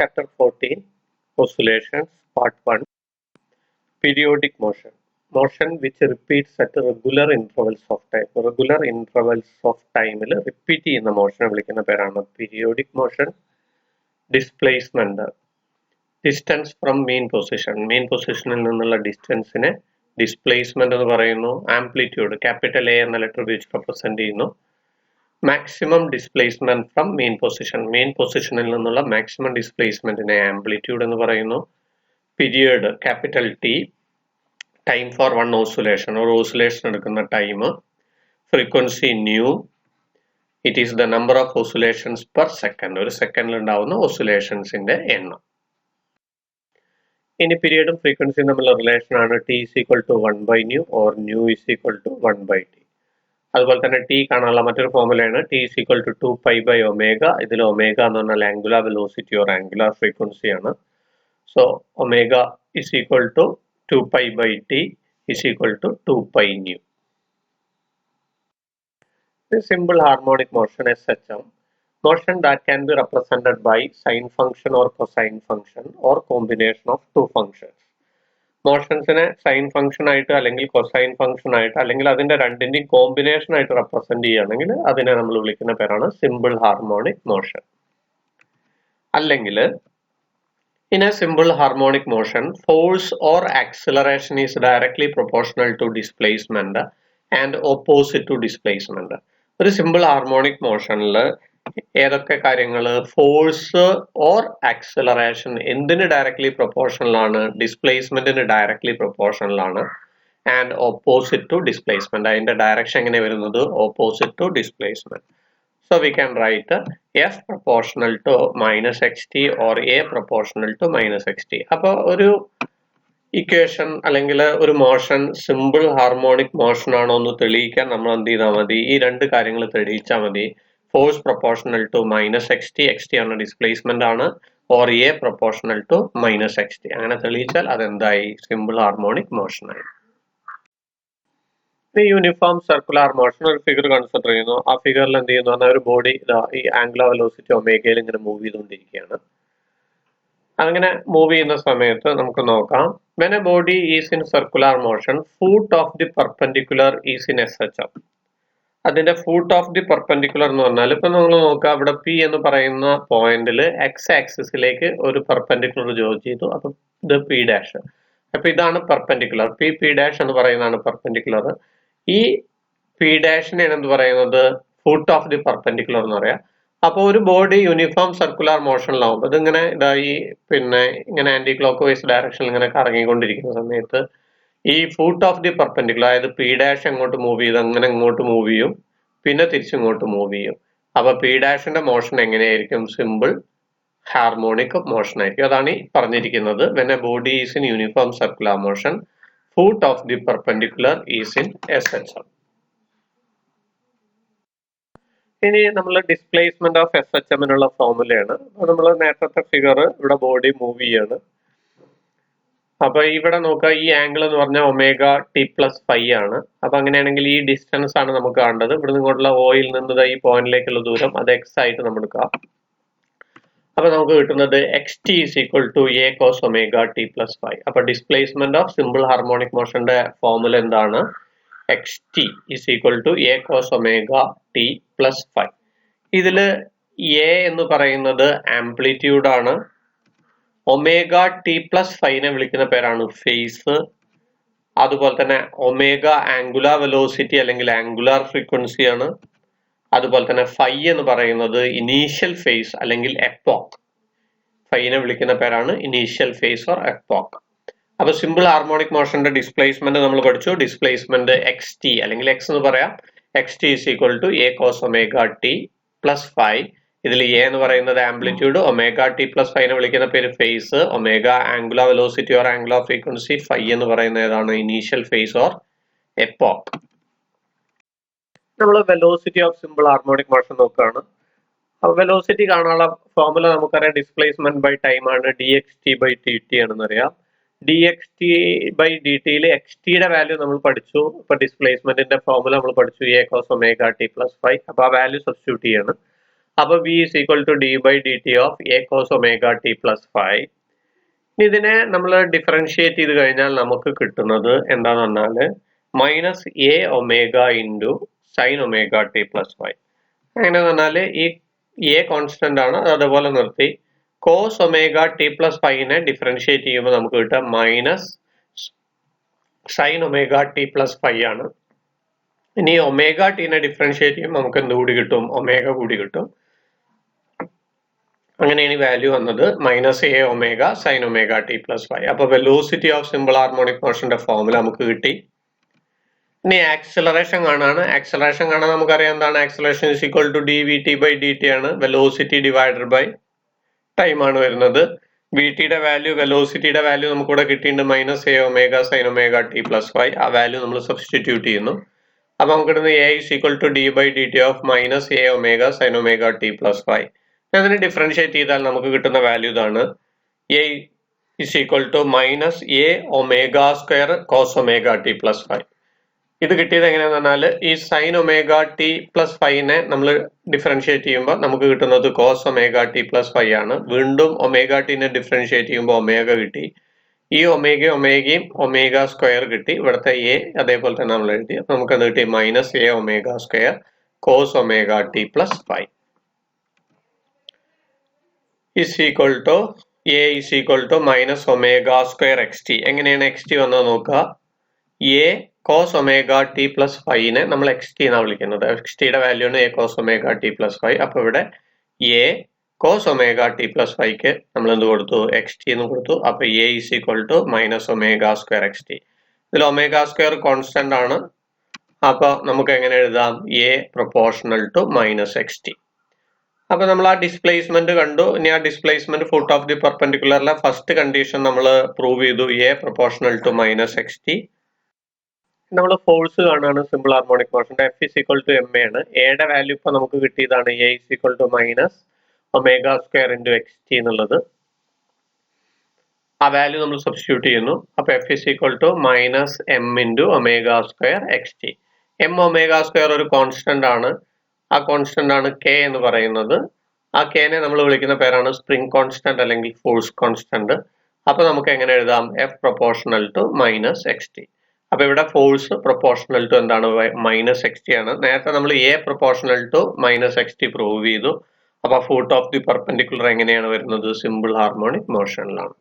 Chapter 14, Oscillations, Part 1, Periodic motion. Motion which repeats at regular intervals of time. Regular intervals of time repeat ചെയ്യുന്ന motion വിളിക്കുന്ന പേരാണ് periodic motion. Displacement. Distance from mean position. Mean position നിന്നുള്ള distance നെ displacement എന്ന് പറയുന്നു. Amplitude, capital A എന്ന letter ഉപയോഗിച്ച് represent ചെയ്യുന്നു. Maximum displacement from mean position. Mean position ൽ നിന്നുള്ള maximum displacement നെ amplitude എന്ന് പറയുന്നു. Period, capital T. Time for one oscillation or oscillation എടുക്കുന്ന time. Frequency nu. It is the number of oscillations per second. ഒരു സെക്കൻഡിൽ ഉണ്ടാവുന്ന oscillationsന്റെ എണ്ണം. ഇനി പീരിയഡും ഫ്രീക്വൻസിയും തമ്മിലുള്ള റിലേഷൻ ആണ് T is equal to 1 by nu or nu is equal to 1 by T. അതുപോലെ തന്നെ T കാണാനുള്ള മറ്റൊരു ഫോർമുലയാണ് T is equal to 2 pi by omega. ഇതിൽ ഒമേഗ എന്ന് പറഞ്ഞാൽ angular velocity or angular frequency ആണ്. So omega is equal to 2 pi by T is equal to 2 pi nu. The simple harmonic motion is such a motion that can be represented by sine function or cosine function or combination of two functions. മോഷൻസിനെ sine function ആയിട്ട് അല്ലെങ്കിൽ cosine function ആയിട്ട് അല്ലെങ്കിൽ അതിന്റെ രണ്ടിന്റെയും combination ആയിട്ട് represent ചെയ്യുകയാണെങ്കിൽ അതിനെ നമ്മൾ വിളിക്കുന്ന പേരാണ് സിമ്പിൾ ഹാർമോണിക് മോഷൻ. അല്ലെങ്കിൽ in a simple harmonic motion, force or acceleration is directly proportional to displacement and opposite to displacement. ഒരു സിമ്പിൾ ഹാർമോണിക് മോഷനിൽ ഏതൊക്കെ കാര്യങ്ങൾ ഫോഴ്സ് ഓർ ആക്സിലറേഷൻ എന്തിന് ഡയറക്ട്ലി പ്രൊപ്പോർഷണൽ ആണ്, ഡിസ്പ്ലേസ്മെന്റിന് ഡയറക്ട്ലി പ്രൊപ്പോർഷണൽ ആണ്, ആൻഡ് ഓപ്പോസിറ്റ് ടു ഡിസ്പ്ലേസ്മെന്റ്. അതിന്റെ ഡയറക്ഷൻ എങ്ങനെ വരുന്നത്, opposite to displacement. So we can write F proportional to minus xt or A proportional to minus xt. അപ്പോൾ ഒരു ഇക്വേഷൻ അല്ലെങ്കിൽ ഒരു മോഷൻ സിമ്പിൾ ഹാർമോണിക് മോഷൻ ആണോ എന്ന് തെളിയിക്കാൻ നമ്മൾ എന്ത് ചെയ്താൽ മതി, ഈ രണ്ട് കാര്യങ്ങൾ തെളിയിച്ചാൽ മതി. Force proportional to minus x t, x t ആണ് ഡിസ്പ്ലേസ്മെന്റ് ആണ്, or a proportional to minus x t. അങ്ങനെ തെളിയിച്ചാൽ അതെന്തായി, സിമ്പിൾ ഹാർമോണിക് മോഷൻ ആയി. ഈ യൂണിഫോം സർക്കുലർ മോഷൻ ഒരു ഫിഗർ കൺസിഡർ ചെയ്യുന്നു. ആ ഫിഗറിൽ എന്ത് ചെയ്യുന്നു പറഞ്ഞാൽ ഒരു ബോഡി ഈ ആംഗുലർ വെലോസിറ്റി ഒമേഗയിൽ ഇങ്ങനെ മൂവ് ചെയ്തുകൊണ്ടിരിക്കുകയാണ്. അങ്ങനെ മൂവ് ചെയ്യുന്ന സമയത്ത് നമുക്ക് നോക്കാം, when a body is in circular motion, foot of the perpendicular is in SHM. അതിന്റെ ഫൂട്ട് ഓഫ് ദി പെർപെൻഡിക്കുലർ എന്ന് പറഞ്ഞാൽ ഇപ്പൊ നമ്മൾ നോക്കാം, ഇവിടെ P എന്ന് പറയുന്ന പോയിന്റിൽ എക്സ് ആക്സിസിലേക്ക് ഒരു പെർപെൻഡിക്കുലർ ജോയിൻ ചെയ്തു. അപ്പൊ ഇത് P ഡാഷ്. അപ്പൊ ഇതാണ് പെർപെൻഡിക്കുലർ. P ഡാഷ് എന്ന് പറയുന്നതാണ് പെർപെൻഡിക്കുലർ. ഈ P ഡാഷിനെയാണ് എന്ത് പറയുന്നത്, ഫൂട്ട് ഓഫ് ദി പെർപെൻഡിക്കുലർ എന്ന് പറയാം. അപ്പോൾ ഒരു ബോഡി യൂണിഫോം സർക്കുലർ മോഷനിലാവുമ്പോൾ ഇതിങ്ങനെ ഇതായി ഇങ്ങനെ ആന്റി ക്ലോക്ക് വൈസ് ഡയറക്ഷനിൽ ഇങ്ങനെ കറങ്ങിക്കൊണ്ടിരിക്കുന്ന സമയത്ത് ഈ ഫൂട്ട് ഓഫ് ദി പെർപെൻഡിക്കുലർ, അതായത് P ഡാഷ് അങ്ങോട്ട് മൂവ് ചെയ്ത് അങ്ങനെ ഇങ്ങോട്ട് മൂവ് ചെയ്യും, പിന്നെ തിരിച്ചിങ്ങോട്ട് മൂവ് ചെയ്യും. അപ്പൊ P ഡാഷിന്റെ മോഷൻ എങ്ങനെയായിരിക്കും, സിമ്പിൾ ഹാർമോണിക് മോഷൻ ആയിരിക്കും. അതാണ് ഈ പറഞ്ഞിരിക്കുന്നത്, when a body is in uniform circular motion, foot of the perpendicular is in SHM. ഇനി നമ്മൾ ഡിസ്പ്ലേസ്മെന്റ് ഓഫ് SHM ഫോർമുലയാണ്. നമ്മൾ നേരത്തെ ഫിഗർ ഇവിടെ ബോഡി മൂവ് ചെയ്യാണ്. അപ്പൊ ഇവിടെ നോക്കുക, ഈ ആംഗിൾ എന്ന് പറഞ്ഞാൽ ഒമേഗ ടി പ്ലസ് ഫൈ ആണ്. അപ്പൊ അങ്ങനെയാണെങ്കിൽ ഈ ഡിസ്റ്റൻസ് ആണ് നമുക്ക് കാണേണ്ടത്. ഇവിടെ നിങ്ങോട്ടുള്ള ഓയിൽ നിന്ന് ഈ പോയിന്റിലേക്കുള്ള ദൂരം അത് എക്സ് ആയിട്ട് നമ്മൾ എടുക്കാം. അപ്പൊ നമുക്ക് കിട്ടുന്നത് x t is equal to a cos omega t plus phi. അപ്പൊ ഡിസ്പ്ലേസ്മെന്റ് ഓഫ് സിമ്പിൾ ഹാർമോണിക് മോഷന്റെ ഫോർമുല എന്താണ്, x t is equal to a cos omega t plus phi. ഇതില് എ എന്ന് പറയുന്നത് ആംപ്ലിറ്റ്യൂഡ് ആണ്. ഒമേഗ ടി പ്ലസ് ഫൈനെ വിളിക്കുന്ന പേരാണ് ഫേസ്. അതുപോലെ തന്നെ ഒമേഗ ആംഗുലാർ വെലോസിറ്റി അല്ലെങ്കിൽ ആംഗുലാർ ഫ്രീക്വൻസി ആണ്. അതുപോലെ തന്നെ ഫൈ എന്ന് പറയുന്നത് ഇനീഷ്യൽ ഫേസ് അല്ലെങ്കിൽ എപ്പോക്ക്. ഫൈനെ വിളിക്കുന്ന പേരാണ് ഇനീഷ്യൽ ഫേസ് ഓർ എപ്പോക്ക്. അപ്പൊ സിമ്പിൾ ഹാർമോണിക് മോഷന്റെ ഡിസ്പ്ലേസ്മെന്റ് നമ്മൾ പഠിച്ചു. ഡിസ്പ്ലേസ്മെന്റ് എക്സ് ടി അല്ലെങ്കിൽ എക്സ് എന്ന് പറയാം. X t is equal to a cos omega t plus phi. ഇതിൽ എ എന്ന് പറയുന്നത് ആംപ്ലിറ്റ്യൂഡ്, ഒമേഗ ടി പ്ലസ് ഫൈനെ വിളിക്കുന്ന പേര് phase, omega angular velocity or angular frequency, phi എന്ന് പറയുന്നത് ഏതാണ്, ഇനീഷ്യൽ ഫേസ് ഓർ എപ്പോക്ക്. നമ്മൾ velocity of simple harmonic motion നോക്കുകയാണ്. അപ്പൊ വെലോസിറ്റി കാണാനുള്ള ഫോർമുല നമുക്കറിയാം, ഡിസ്പ്ലേസ്മെന്റ് ബൈ ടൈം ആണ്, d x t by t T ആണെന്ന് അറിയാം. D x t by d ടിയിൽ എക്സ് ടിയുടെ വാല്യൂ നമ്മൾ പഠിച്ചു. ഇപ്പൊ ഡിസ്പ്ലേസ്മെന്റിന്റെ ഫോർമുല നമ്മൾ പഠിച്ചു, a cos omega t plus phi. അപ്പൊ ആ വാല്യൂ സബ്സ്റ്റിറ്റ്യൂട്ട് ചെയ്യാണ്. അപ്പോൾ v is equal to d by dt of a cos omega t plus phi. ഇതിനെ നമ്മൾ ഡിഫറൻഷിയേറ്റ് ചെയ്ത് കഴിഞ്ഞാൽ നമുക്ക് കിട്ടുന്നത് എന്താന്ന് പറഞ്ഞാൽ minus a omega into sine omega t plus five. അങ്ങനെ പറഞ്ഞാൽ ഈ എ കോൺസ്റ്റന്റ് ആണ്, അതുപോലെ നിർത്തി കോസ് ഒമേഗ ടി പ്ലസ് ഫൈവിനെ ഡിഫറൻഷിയേറ്റ് ചെയ്യുമ്പോൾ നമുക്ക് കിട്ടുക minus sine omega t plus five ആണ്. ഇനി ഒമേഗ ടീനെ ഡിഫറൻഷിയേറ്റ് ചെയ്യുമ്പോൾ നമുക്ക് എന്ത് കൂടി കിട്ടും? ഒമേഗ കൂടി കിട്ടും. അങ്ങനെയാണ് വാല്യൂ വന്നത് minus a omega sine omega t plus five. അപ്പൊ വെലോസിറ്റി ഓഫ് സിമ്പിൾ ഹാർമോണിക് മോഷന്റെ ഫോർമുല നമുക്ക് കിട്ടി. ഇനി ആക്സിലറേഷൻ കാണാണ്. ആക്സിലറേഷൻ കാണാൻ നമുക്കറിയാം എന്താണ്? Acceleration is equal to d v t by d t ആണ്. വെലോസിറ്റി ഡിവൈഡഡ് ബൈ ടൈം ആണ് വരുന്നത്. വി ടിയുടെ വാല്യൂ, വെലോസിറ്റിയുടെ വാല്യൂ നമുക്കിവിടെ കിട്ടിയിട്ടുണ്ട് minus a omega sine omega t plus five. ആ വാല്യൂ നമ്മൾ സബ്സ്റ്റിറ്റ്യൂട്ട് ചെയ്യുന്നു. അപ്പൊ നമുക്ക് കിട്ടുന്നത് a is equal to d by d t of minus a omega sine omega t plus five. അതിനെ ഡിഫറൻഷിയേറ്റ് ചെയ്താൽ നമുക്ക് കിട്ടുന്ന വാല്യൂ ഇതാണ്. A is equal to minus a omega square cos omega t plus five. ഇത് കിട്ടിയത് എങ്ങനെയാന്ന് പറഞ്ഞാൽ ഈ സൈൻ ഒമേഗ ടി പ്ലസ് ഫൈവിനെ നമ്മൾ ഡിഫറൻഷിയേറ്റ് ചെയ്യുമ്പോൾ നമുക്ക് കിട്ടുന്നത് cos omega t plus five ആണ്. വീണ്ടും ഒമേഗ ടീനെ ഡിഫറൻഷിയേറ്റ് ചെയ്യുമ്പോൾ ഒമേഗ കിട്ടി. ഈ ഒമേഗയും ഒമേഗ സ്ക്വയർ കിട്ടി. ഇവിടുത്തെ എ അതേപോലെ തന്നെ നമ്മൾ എഴുതി. അപ്പൊ നമുക്ക് അത് കിട്ടി minus a omega square cos omega t plus five is equal to a is equal to minus omega square xt. എങ്ങനെയാണ് xt വന്നത് നോക്കുക. a cos omega t plus phi നെ നമ്മൾ xt എന്നാണ് വിളിക്കുന്നത്. xt യുടെ വാല്യൂ ആണ് a cos omega t plus phi. അപ്പൊ ഇവിടെ a cos omega t plus phi ക്ക് നമ്മൾ എന്ത് കൊടുത്തു? xt എന്ന് കൊടുത്തു. അപ്പൊ a is equal to minus omega square xt. ഇതിൽ omega square കോൺസ്റ്റന്റ് ആണ്. അപ്പൊ നമുക്ക് എങ്ങനെ എഴുതാം? a proportional to minus xt. അപ്പൊ നമ്മൾ ആ ഡിസ്പ്ലേസ്മെന്റ് കണ്ടു. ഇനി ആ ഡിസ്പ്ലേസ്മെന്റ് ഫുട്ട് ഓഫ് ദി പെർപെൻഡിക്കുലറിലെ ഫസ്റ്റ് കണ്ടീഷൻ നമ്മൾ പ്രൂവ് ചെയ്തു, a proportional to minus x t. നമ്മൾ ഫോഴ്സ് കാണാണ് സിമ്പിൾ ഹാർമോണിക് മോഷന്റെ. F is equal to m a ആണ്. എയുടെ വാല്യൂ ഇപ്പൊ നമുക്ക് കിട്ടിയതാണ് a is equal to minus omega square into x t എന്നുള്ളത്. ആ വാല്യൂ നമ്മൾ സബ്സ്റ്റിറ്റ്യൂട്ട് ചെയ്യുന്നു. അപ്പൊ F is equal to minus m into omega square x t. M omega square ഒരു കോൺസ്റ്റന്റ് ആണ്. ആ കോൺസ്റ്റന്റ് ആണ് കെ എന്ന് പറയുന്നത്. ആ കെനെ നമ്മൾ വിളിക്കുന്ന പേരാണ് സ്പ്രിംഗ് കോൺസ്റ്റന്റ് അല്ലെങ്കിൽ ഫോഴ്സ് കോൺസ്റ്റന്റ്. അപ്പൊ നമുക്ക് എങ്ങനെ എഴുതാം? F proportional to minus x t. അപ്പൊ ഇവിടെ ഫോഴ്സ് പ്രൊപ്പോർഷണൽ ടു എന്താണ്? മൈനസ് എക്സ് ടി ആണ്. നേരത്തെ നമ്മൾ a proportional to minus x t prove ചെയ്തു. അപ്പൊ ഫൂട്ട് ഓഫ് ദി പെർപെൻഡിക്കുലർ എങ്ങനെയാണ് വരുന്നത്? Simple harmonic മോഷനിലാണ്.